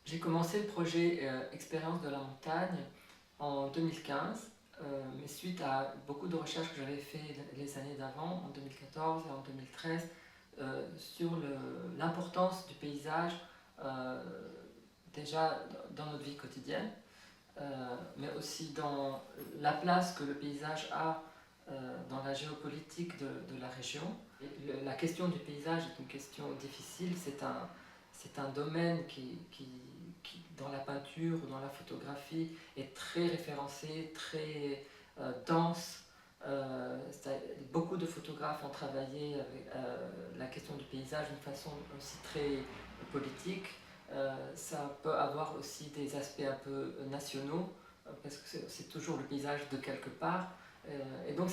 J'ai commencé le projet Expérience de la montagne en 2015, mais suite à beaucoup de recherches que j'avais fait les années d'avant, en 2014 et en 2013, sur l'importance du paysage euh, déjà dans notre vie quotidienne, mais aussi dans la place que le paysage a dans la géopolitique de la région. La question du paysage est une question difficile, c'est un domaine qui, dans la peinture ou dans la photographie, est très référencé, très dense. Beaucoup de photographes ont travaillé avec la question du paysage d'une façon aussi très politique. Ça peut avoir aussi des aspects un peu nationaux, parce que c'est toujours le paysage de quelque part. Et donc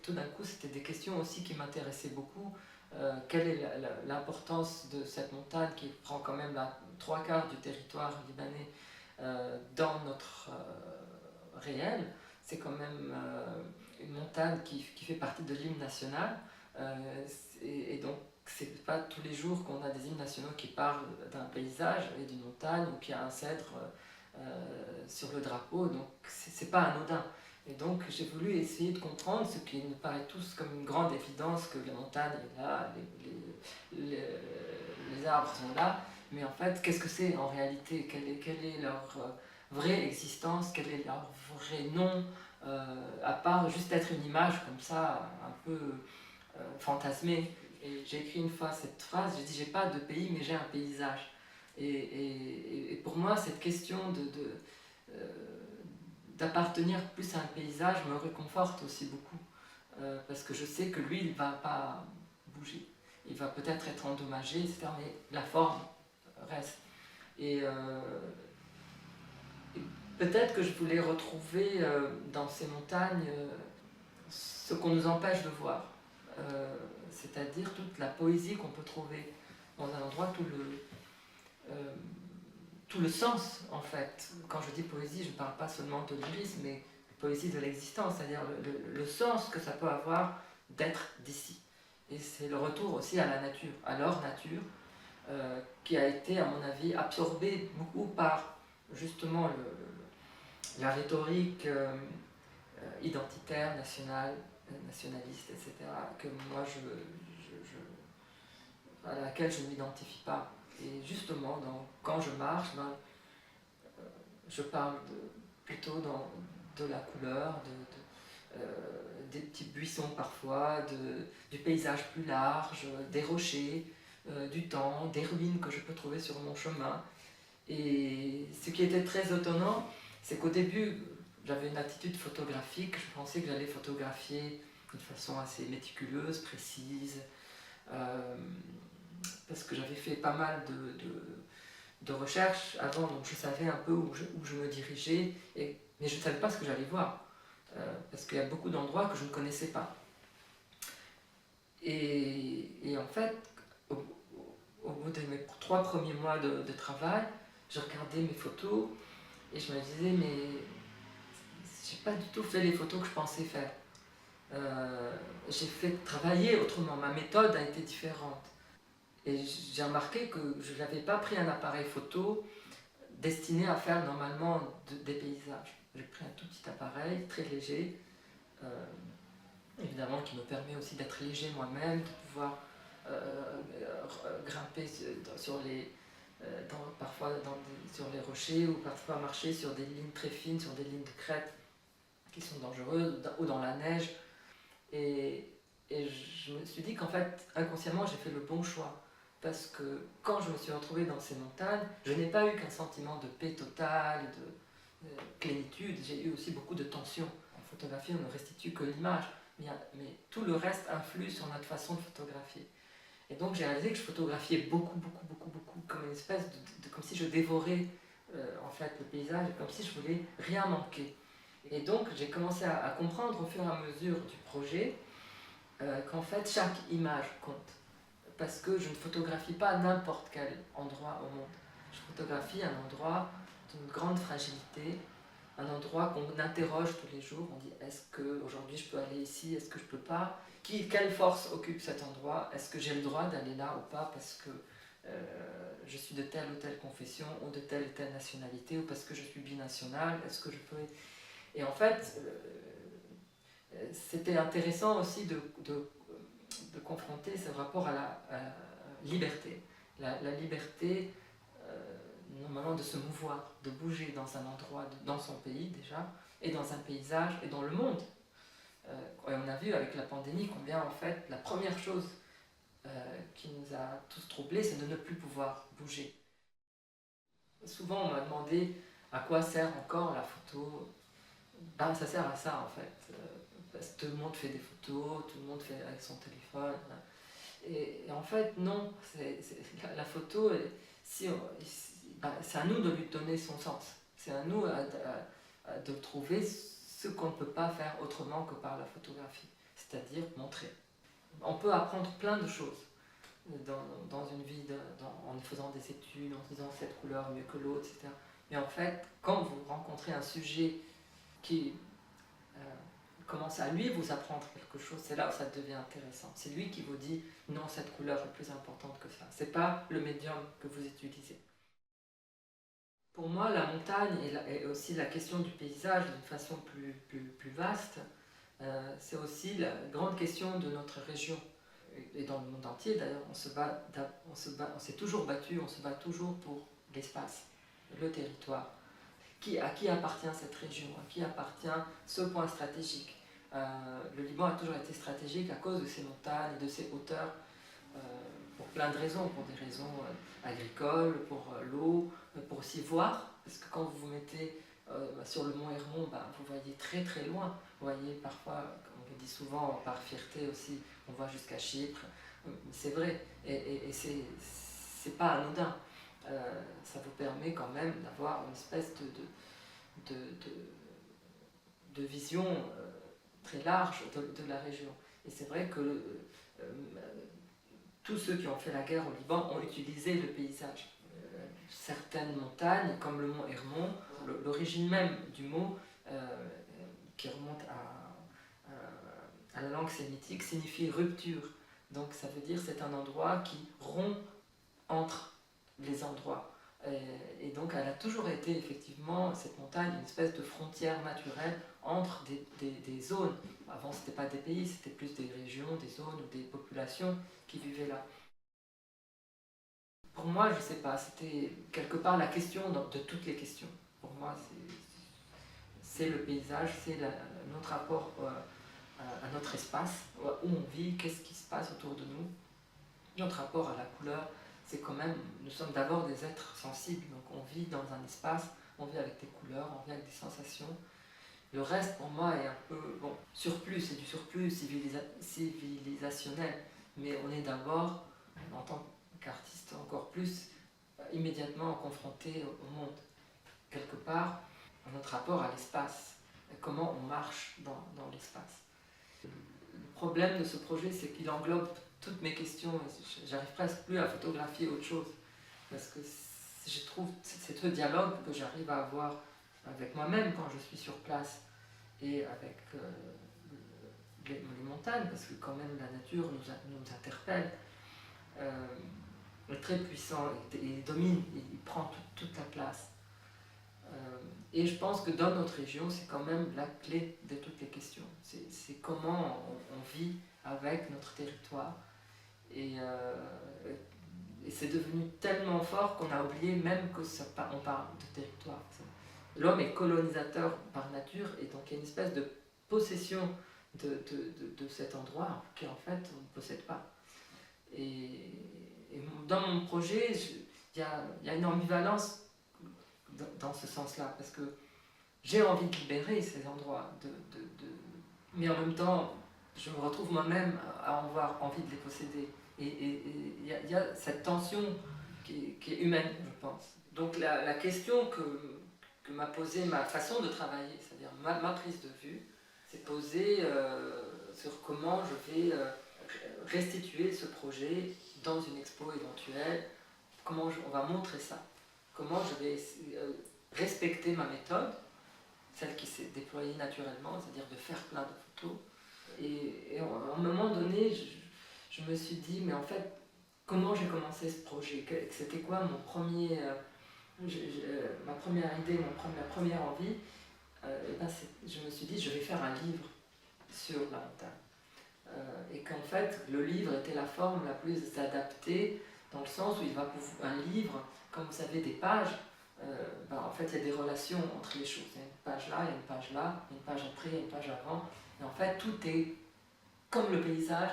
tout d'un coup, c'était des questions aussi qui m'intéressaient beaucoup. Quelle est l'importance de cette montagne qui prend quand même trois quarts du territoire libanais dans notre réel? C'est quand même une montagne qui fait partie de l'hymne national. Et donc, c'est pas tous les jours qu'on a des hymnes nationaux qui parlent d'un paysage et d'une montagne ou qu'il y a un cèdre sur le drapeau, donc c'est pas anodin. Et donc j'ai voulu essayer de comprendre ce qui nous paraît tous comme une grande évidence, que la montagne est là, les arbres sont là, mais en fait qu'est-ce que c'est en réalité, quelle est leur vraie existence, quel est leur vrai nom, à part juste être une image comme ça, un peu fantasmée. Et j'ai écrit une fois cette phrase, j'ai dit j'ai pas de pays mais j'ai un paysage. Et pour moi cette question d'appartenir plus à un paysage me réconforte aussi beaucoup. Parce que je sais que lui il va pas bouger. Il va peut-être être endommagé, etc. Mais la forme reste. Et, et peut-être que je voulais retrouver dans ces montagnes ce qu'on nous empêche de voir. C'est-à-dire toute la poésie qu'on peut trouver dans un endroit, tout le sens en fait. Quand je dis poésie, je ne parle pas seulement de lyrisme, mais poésie de l'existence, c'est-à-dire le sens que ça peut avoir d'être d'ici. Et c'est le retour aussi à la nature, à leur nature, qui a été, à mon avis, absorbée beaucoup par justement la rhétorique identitaire, nationale, nationaliste, etc., que moi à laquelle je ne m'identifie pas. Et justement, quand je marche, je parle plutôt de la couleur, des petits buissons parfois, du paysage plus large, des rochers, du temps, des ruines que je peux trouver sur mon chemin. Et ce qui était très étonnant, c'est qu'au début, j'avais une attitude photographique, je pensais que j'allais photographier d'une façon assez méticuleuse, précise, euh, parce que j'avais fait pas mal de recherches avant, donc je savais un peu où je me dirigeais, mais je ne savais pas ce que j'allais voir, parce qu'il y a beaucoup d'endroits que je ne connaissais pas. Et en fait, au, au bout de mes 3 premiers mois de travail, je regardais mes photos et je me disais, mais j'ai pas du tout fait les photos que je pensais faire. J'ai fait travailler autrement, ma méthode a été différente. Et j'ai remarqué que je n'avais pas pris un appareil photo destiné à faire normalement des paysages. J'ai pris un tout petit appareil, très léger, euh, évidemment qui me permet aussi d'être léger moi-même, de pouvoir grimper sur les, parfois sur les rochers ou parfois marcher sur des lignes très fines, sur des lignes de crête qui sont dangereuses ou dans la neige. Et, et je me suis dit qu'en fait, inconsciemment, j'ai fait le bon choix. Parce que quand je me suis retrouvée dans ces montagnes, je n'ai pas eu qu'un sentiment de paix totale, de plénitude, j'ai eu aussi beaucoup de tension. En photographie, on ne restitue que l'image, mais tout le reste influe sur notre façon de photographier. Et donc j'ai réalisé que je photographiais beaucoup, comme une espèce comme si je dévorais en fait le paysage, comme si je voulais rien manquer. Et donc j'ai commencé à comprendre au fur et à mesure du projet qu'en fait chaque image compte. Parce que je ne photographie pas n'importe quel endroit au monde. Je photographie un endroit d'une grande fragilité, un endroit qu'on interroge tous les jours. On dit est-ce qu'aujourd'hui je peux aller ici, est-ce que je peux pas, quelle force occupe cet endroit, est-ce que j'ai le droit d'aller là ou pas parce que je suis de telle ou telle confession ou de telle ou telle nationalité, ou parce que je suis binational, est-ce que je peux... Et en fait, c'était intéressant aussi de confronter ce rapport à la liberté. La liberté, normalement, de se mouvoir, de bouger dans un endroit, dans son pays déjà, et dans un paysage, et dans le monde. Et on a vu avec la pandémie combien, en fait, la première chose qui nous a tous troublés, c'est de ne plus pouvoir bouger. Souvent, on m'a demandé à quoi sert encore la photo. Ben, ça sert à ça, en fait. Parce que tout le monde fait des photos, tout le monde fait avec son téléphone. Et en fait, non. La photo, ben, c'est à nous de lui donner son sens. C'est à nous de trouver ce qu'on ne peut pas faire autrement que par la photographie. C'est-à-dire montrer. On peut apprendre plein de choses dans une vie, en faisant des études, en se disant cette couleur mieux que l'autre, etc. Mais en fait, quand vous rencontrez un sujet qui commence à lui vous apprendre quelque chose, c'est là où ça devient intéressant. C'est lui qui vous dit non, cette couleur est plus importante que ça. C'est pas le médium que vous utilisez. Pour moi, la montagne et aussi la question du paysage d'une façon plus vaste, c'est aussi la grande question de notre région. Et dans le monde entier d'ailleurs, on s'est toujours battu, on se bat toujours pour l'espace, le territoire. À qui appartient cette région, à qui appartient ce point stratégique. Le Liban a toujours été stratégique à cause de ses montagnes et de ses hauteurs, pour plein de raisons, pour des raisons agricoles, pour l'eau, pour aussi voir, parce que quand vous vous mettez sur le mont Hermon, vous voyez très très loin. Vous voyez parfois, on le dit souvent par fierté aussi, on voit jusqu'à Chypre. C'est vrai, et c'est pas anodin. Ça vous permet quand même d'avoir une espèce de vision très large de la région. Et c'est vrai que tous ceux qui ont fait la guerre au Liban ont utilisé le paysage. Certaines montagnes, comme le mont Hermon, l'origine même du mot, qui remonte à la langue sémitique, signifie rupture. Donc ça veut dire c'est un endroit qui rompt entre les endroits. Et donc elle a toujours été effectivement, cette montagne, une espèce de frontière naturelle entre des zones. Avant ce n'était pas des pays, c'était plus des régions, des zones ou des populations qui vivaient là. Pour moi, je ne sais pas, c'était quelque part la question de toutes les questions. Pour moi, c'est le paysage, c'est notre rapport à notre espace, où on vit, qu'est-ce qui se passe autour de nous. Notre rapport à la couleur, c'est quand même, nous sommes d'abord des êtres sensibles, donc on vit dans un espace, on vit avec des couleurs, on vit avec des sensations. Le reste, pour moi, est un peu, bon, surplus, c'est du surplus civilisationnel, mais on est d'abord, en tant qu'artiste, encore plus immédiatement confronté au monde. Quelque part, notre rapport à l'espace, comment on marche dans l'espace. Le problème de ce projet, c'est qu'il englobe toutes mes questions. J'arrive presque plus à photographier autre chose, parce que je trouve c'est ce dialogue que j'arrive à avoir avec moi-même quand je suis sur place et avec les montagnes, parce que quand même la nature nous interpelle, est très puissant, il domine, il prend toute la place. Et je pense que dans notre région, c'est quand même la clé de toutes les questions. C'est comment on vit avec notre territoire. Et c'est devenu tellement fort qu'on a oublié même on parle de territoire. L'homme est colonisateur par nature, et donc il y a une espèce de possession de cet endroit qu'en fait on ne possède pas. Et dans mon projet, il y a une ambivalence dans ce sens-là, parce que j'ai envie de libérer ces endroits, mais en même temps, je me retrouve moi-même à avoir envie de les posséder. Et il y a cette tension qui est humaine, je pense. Donc la question que m'a posée ma façon de travailler, c'est-à-dire ma prise de vue, c'est posée sur comment je vais restituer ce projet dans une expo éventuelle, comment on va montrer ça, comment je vais respecter ma méthode, celle qui s'est déployée naturellement, c'est-à-dire de faire plein de photos. Et à un moment donné, je me suis dit, mais en fait, comment j'ai commencé ce projet, c'était quoi mon premier, ma première idée, ma première envie. Et ben je me suis dit, je vais faire un livre sur la montagne. Et qu'en fait, le livre était la forme la plus adaptée, dans le sens où il va pouvoir, un livre, comme vous savez, des pages, ben en fait, il y a des relations entre les choses. Il y a une page là, il y a une page là, une page après, il y a une page avant. Et en fait, tout est comme le paysage,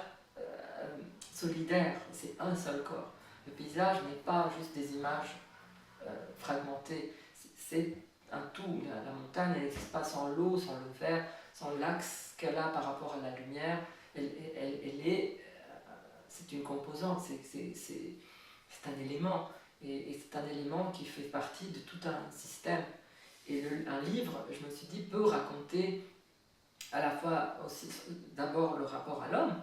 solidaire, c'est un seul corps. Le paysage n'est pas juste des images fragmentées, c'est un tout. La montagne, elle n'existe pas sans l'eau, sans le verre, sans l'axe qu'elle a par rapport à la lumière. Elle est, c'est une composante, c'est un élément. Et c'est un élément qui fait partie de tout un système. Et un livre, je me suis dit, peut raconter à la fois aussi d'abord le rapport à l'homme,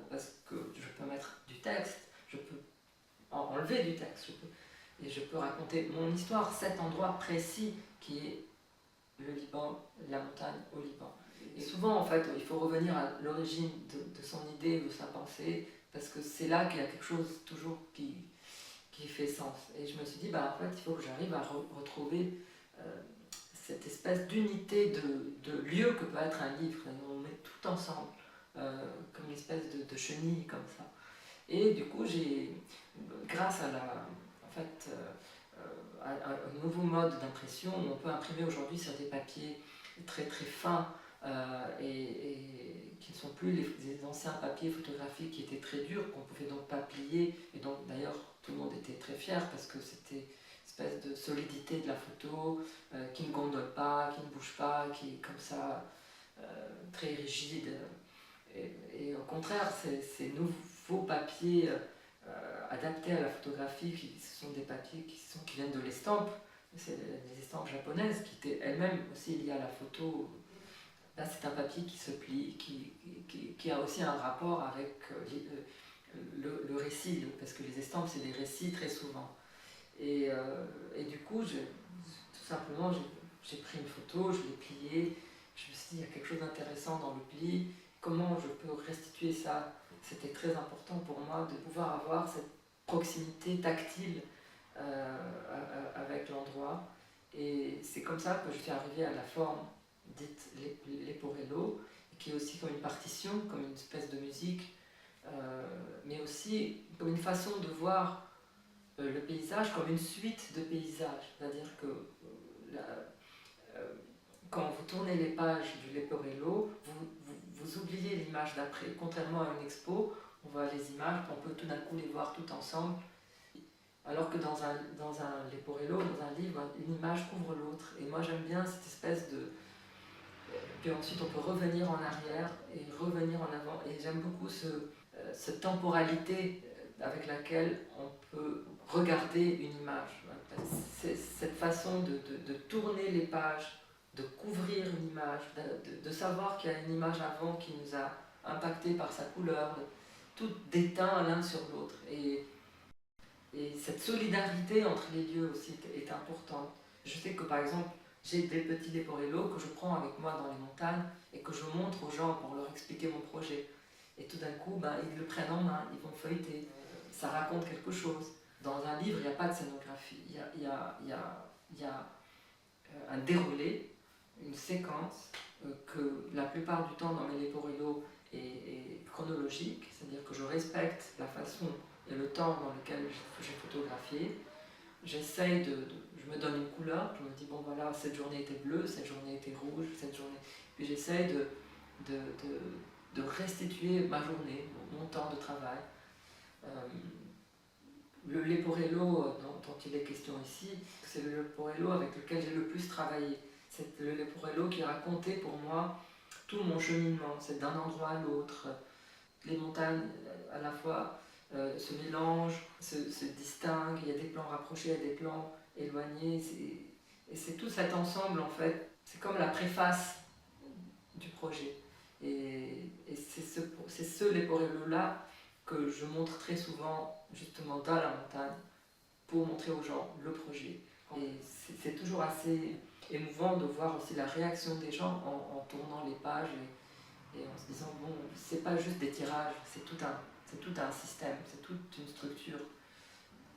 parce que je peux mettre du texte, je peux enlever du texte, et je peux raconter mon histoire, cet endroit précis qui est le Liban, la montagne au Liban. Et souvent, en fait, il faut revenir à l'origine de son idée, de sa pensée, parce que c'est là qu'il y a quelque chose toujours qui fait sens. Et je me suis dit, bah, en fait, il faut que j'arrive à retrouver cette espèce d'unité de lieu que peut être un livre. On met tout ensemble, comme une espèce de chenille comme ça. Et du coup, grâce à en fait, à un nouveau mode d'impression, on peut imprimer aujourd'hui sur des papiers très très fins et qui ne sont plus les anciens papiers photographiques qui étaient très durs, qu'on pouvait donc pas plier. Et donc d'ailleurs, tout le monde était très fier parce que c'était une espèce de solidité de la photo qui ne gondole pas, qui ne bouge pas, qui est comme ça très rigide. Et au contraire, ces nouveaux papiers adaptés à la photographie, ce sont des papiers qui viennent de l'estampe, c'est des estampes japonaises qui étaient elles-mêmes aussi liées à la photo. Là, c'est un papier qui se plie, qui a aussi un rapport avec le récit, parce que les estampes, c'est des récits très souvent. Et du coup, tout simplement, j'ai pris une photo, je l'ai pliée, je me suis dit, il y a quelque chose d'intéressant dans le pli, comment je peux restituer ça. C'était très important pour moi de pouvoir avoir cette proximité tactile avec l'endroit. Et c'est comme ça que je suis arrivée à la forme dite leporello, qui est aussi comme une partition, comme une espèce de musique, mais aussi comme une façon de voir le paysage comme une suite de paysages. C'est-à-dire que quand vous tournez les pages du leporello, vous oubliez l'image d'après. Contrairement à une expo, on voit les images, on peut tout d'un coup les voir tout ensemble. Alors que dans un leporello, dans un livre, une image couvre l'autre. Et moi j'aime bien cette espèce de... Puis ensuite on peut revenir en arrière et revenir en avant. Et j'aime beaucoup cette temporalité avec laquelle on peut regarder une image. C'est cette façon de tourner les pages, de couvrir une image, de savoir qu'il y a une image avant qui nous a impacté par sa couleur. Tout déteint l'un sur l'autre. Et cette solidarité entre les lieux aussi est importante. Je sais que par exemple, j'ai des petits leporello que je prends avec moi dans les montagnes et que je montre aux gens pour leur expliquer mon projet. Et tout d'un coup, ben, ils le prennent en main, ils vont feuilleter. Ça raconte quelque chose. Dans un livre, il n'y a pas de scénographie. Il y a un déroulé, une séquence que la plupart du temps dans mes leporello est chronologique, c'est-à-dire que je respecte la façon et le temps dans lequel j'ai photographié. J'essaye je me donne une couleur, je me dis bon voilà, cette journée était bleue, cette journée était rouge, cette journée... Puis j'essaye de restituer ma journée, mon temps de travail. Le leporello dont il est question ici, c'est le leporello avec lequel j'ai le plus travaillé. C'est le leporello qui a raconté pour moi tout mon cheminement, c'est d'un endroit à l'autre. Les montagnes à la fois se mélangent, se distinguent, il y a des plans rapprochés, il y a des plans éloignés, et c'est tout cet ensemble en fait, c'est comme la préface du projet. Et c'est ce leporello-là que je montre très souvent justement dans la montagne pour montrer aux gens le projet. Et c'est toujours assez émouvant de voir aussi la réaction des gens en tournant les pages et en se disant bon, c'est pas juste des tirages, c'est tout c'est tout un système, c'est toute une structure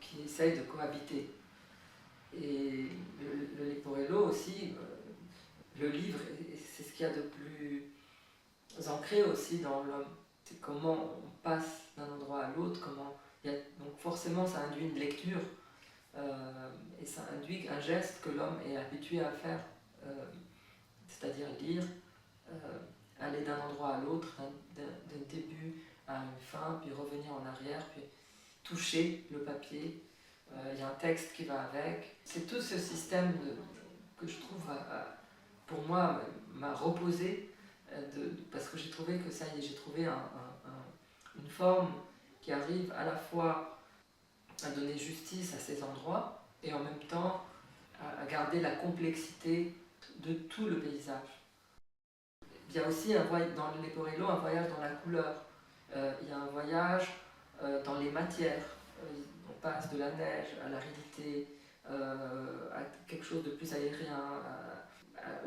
qui essaye de cohabiter. Et le Leporello aussi, le livre, c'est ce qu'il y a de plus ancré aussi dans l'homme. C'est comment on passe d'un endroit à l'autre, donc forcément ça induit une lecture, et ça induit un geste que l'homme est habitué à faire, c'est-à-dire lire, aller d'un endroit à l'autre, d'un début à une fin, puis revenir en arrière, puis toucher le papier. Il y a un texte qui va avec. C'est tout ce système que je trouve, pour moi, m'a reposé, parce que j'ai trouvé que ça y est, j'ai trouvé une forme qui arrive à la fois à donner justice à ces endroits et en même temps à garder la complexité de tout le paysage. Il y a aussi dans le Leporello un voyage dans la couleur. Il y a un voyage dans les matières. On passe de la neige à l'aridité, à quelque chose de plus aérien,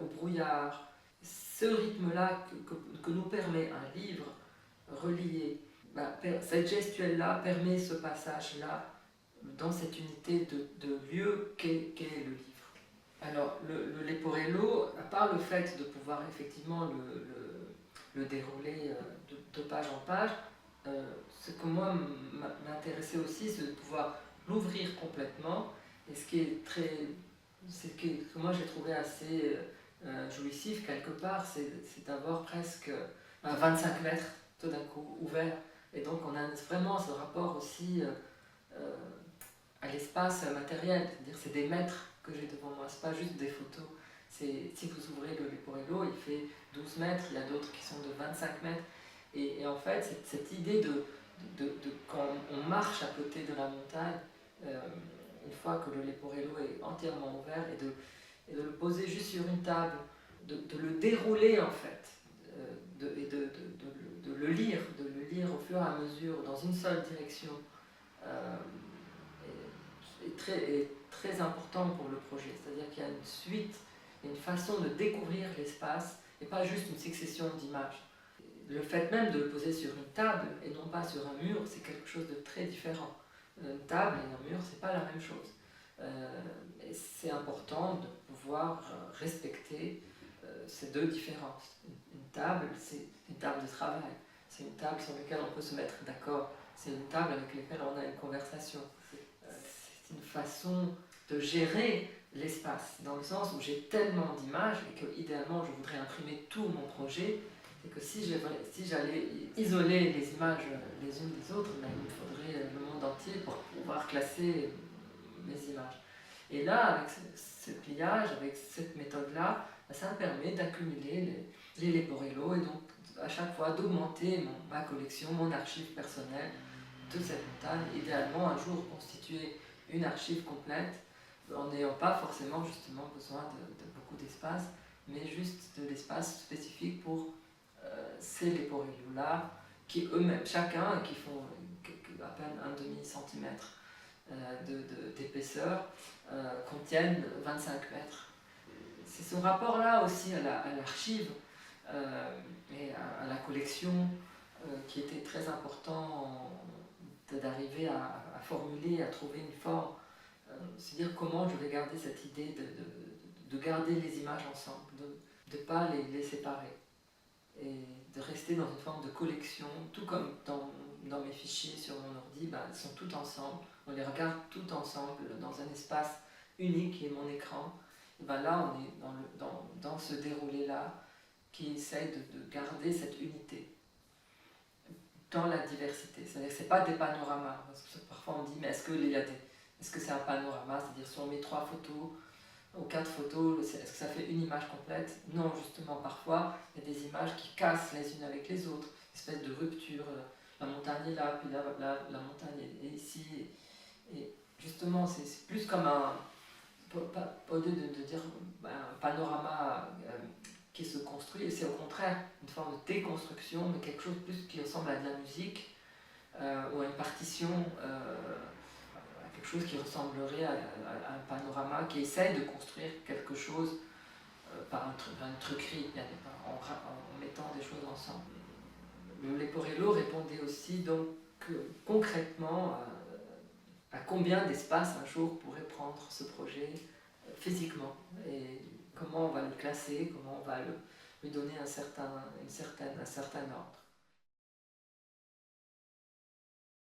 au brouillard. Ce rythme-là que nous permet un livre relié, cette gestuelle-là permet ce passage-là dans cette unité de lieu qu'est le livre. Alors, le Leporello, à part le fait de pouvoir effectivement le dérouler de page en page, ce que moi m'intéressait aussi, c'est de pouvoir l'ouvrir complètement. Et ce que moi j'ai trouvé assez jouissif quelque part, c'est d'avoir presque 25 mètres tout d'un coup ouverts. Et donc on a vraiment ce rapport aussi à l'espace matériel, c'est-à-dire c'est des mètres que j'ai devant moi, c'est pas juste des photos. Si vous ouvrez le Leporello, il fait 12 mètres, il y a d'autres qui sont de 25 mètres. Et en fait, cette idée de quand on marche à côté de la montagne, une fois que le Leporello est entièrement ouvert, et de le poser juste sur une table, de le dérouler en fait, et de le lire au fur et à mesure dans une seule direction, est très important pour le projet. C'est-à-dire qu'il y a une suite, une façon de découvrir l'espace et pas juste une succession d'images. Le fait même de le poser sur une table et non pas sur un mur, c'est quelque chose de très différent. Une table et un mur, c'est pas la même chose. Et c'est important de pouvoir respecter ces deux différences. Une table, c'est une table de travail. C'est une table sur laquelle on peut se mettre d'accord. C'est une table avec laquelle on a une conversation. C'est une façon de gérer l'espace, dans le sens où j'ai tellement d'images et que idéalement je voudrais imprimer tout mon projet, et que si j'allais isoler les images les unes des autres, il me faudrait le monde entier pour pouvoir classer mes images. Et là, avec ce pliage, avec cette méthode-là, ça me permet d'accumuler les Leporello et donc à chaque fois d'augmenter ma collection, mon archive personnelle de cette montagne, idéalement un jour constituer une archive complète en n'ayant pas forcément justement besoin de beaucoup d'espace, mais juste de l'espace spécifique pour ces Leporello-là, qui eux-mêmes, chacun, qui font à peine un demi-centimètre d'épaisseur, contiennent 25 mètres. C'est ce rapport-là aussi à l'archive et à la collection qui était très important d'arriver à formuler, à trouver une forme. C'est-à-dire comment je vais garder cette idée de garder les images ensemble, de ne pas les séparer. Et de rester dans une forme de collection, tout comme dans mes fichiers sur mon ordi, ils sont tous ensemble, on les regarde tous ensemble dans un espace unique qui est mon écran. Et là, on est dans ce déroulé-là qui essaye de garder cette unité dans la diversité. C'est-à-dire que ce n'est pas des panoramas, parce que parfois on dit, mais est-ce que c'est un panorama, c'est-à-dire si on met 3 photos, ou 4 photos, est-ce que ça fait une image complète? Non, justement, parfois, il y a des images qui cassent les unes avec les autres, une espèce de rupture, la montagne est là, puis la montagne est ici, et justement, c'est plus comme pas au lieu de dire un panorama qui se construit, c'est au contraire une forme de déconstruction, mais quelque chose plus qui ressemble à de la musique, ou à une partition, quelque chose qui ressemblerait à un panorama qui essaye de construire quelque chose par une truquerie, en mettant des choses ensemble. Le Leporello répondait aussi donc concrètement, à combien d'espace un jour pourrait prendre ce projet physiquement, et comment on va le classer, comment on va lui donner un certain ordre.